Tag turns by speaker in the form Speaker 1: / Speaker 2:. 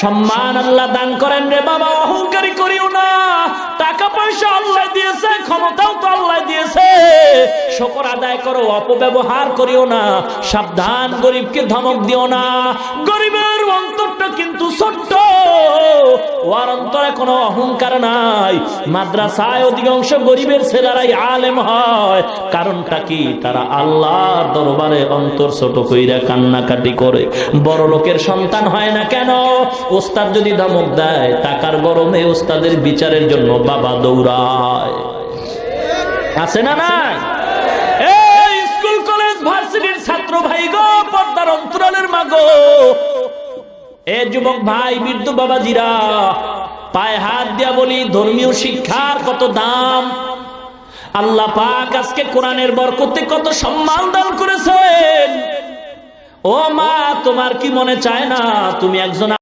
Speaker 1: সম্মান আল্লাহ দান করেন রে বাবা, অহংকারী করিও না। টাকা পয়সা আল্লাহ দিয়েছে, ক্ষমতাও তো আল্লাহ দিয়েছে, শুকর আদায় করো, অপব্যবহার করিও না। সাবধান, গরিবকে ধমক দিও না। গরিবের অন্তরটা কিন্তু ছোট্ট, ওর অন্তরে কোনো অহংকার নাই। মাদ্রাসায় অধিকাংশ গরিবের ছেলেরাই আলেম হয়, কারণটা কি? তারা আল্লাহর দরবারে অন্তর ছোট কইরা কান্নাকাটি করে। বড় লোকের সন্তান হয় না কেন? ওস্তাদ যদি ধমক দেয়, টাকার গরমে ওস্তাদের বিচারের জন্য বাবা দৌড়ায়। আছে না নাই? এই স্কুল কলেজ ভার্সিটির ছাত্র ভাই গো, পর্দার অন্তরালের মা গো, এ যুবক ভাই, বৃদ্ধ বাবাজিরা, পায়ে হাত দিয়া বলি, ধর্মীয় শিক্ষার কত দাম। আল্লাহ পাক আজকে কোরআনের বরকতে কত সম্মান দান করেছেন। ও মা, তোমার কি মনে চায় না তুমি একজন